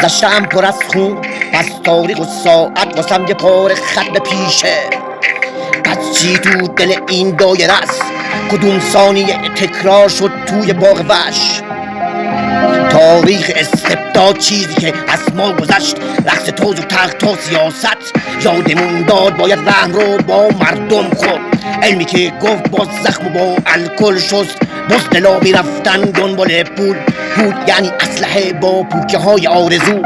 گذشتم پر از خون، پس تاریخ و ساعت واسم یه پاره خط به پیشه. پس چی تو دل این دایره است؟ کدوم ثانیه تکرار شد توی باغ وحش؟ تاریخ استبداد چیزی که از ما گذشت، رقص تاج و تخت تا سیاست. یادمون داد باید رحم رو با مردم خورد، علمی که گفت با زخم و با الکل شست. بزدلا میرفتن دنبال پول، پول یعنی اسلحه با پوکه های آرزو.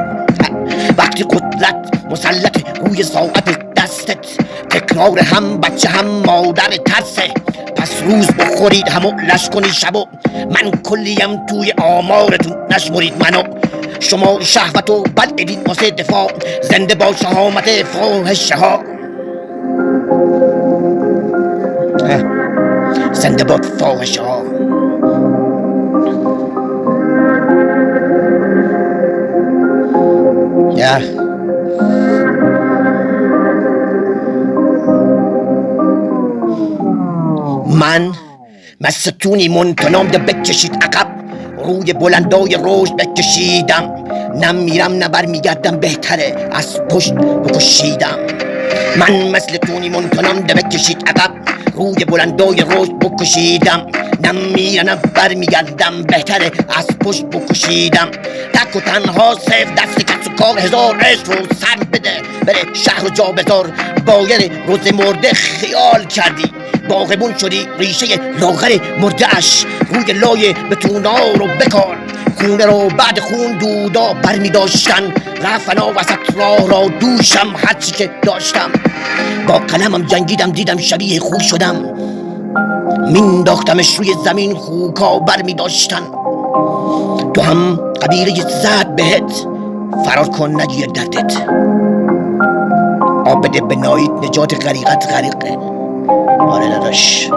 وقتی قدرت مسلط روی ساعت دستت، تکرار هم بچه هم مادر ترسه. پس روز بخورید همو لش کنی شبو، من کلیم توی آمارتون نشمرید منو. شما شهوتو بلعیدین واسه دفاع، زنده با شهامت فاحشه ها. زنده باد فاحشه ها. من مثل تونی منتنام ده بکشید عقب، روی بلندای رشد بکشیدم. نمیرم نه برمیگردم، بهتره از پشت بکشیدم. من مثل تونی منتنام ده بکشید عقب، روی بلندای رشد بکشیدم. نمیرم نه برمیگردم، بهتره از پشت بکشیدم. تک و تنها صرف دست کس و کار، هزار عشق رو سر بده بره شهر و جا بذار. باید روز مرده خیال کردی، باغبون شدی ریشه لاغر مرده اش. روی لای بتونا رو بکار، خونه رو بعد خون دودا برمی داشتن. رفنا وسط راه را دوشم هرچی که داشتم. با قلمم جنگیدم دیدم شبیه خوک شدم، مینداختمش روی زمین خوکا برمی داشتن. تو هم قبیله زد بهت، فرار کن نگیر دردت. آب بده به نایید نجات غریقت غریقه. آره داداش.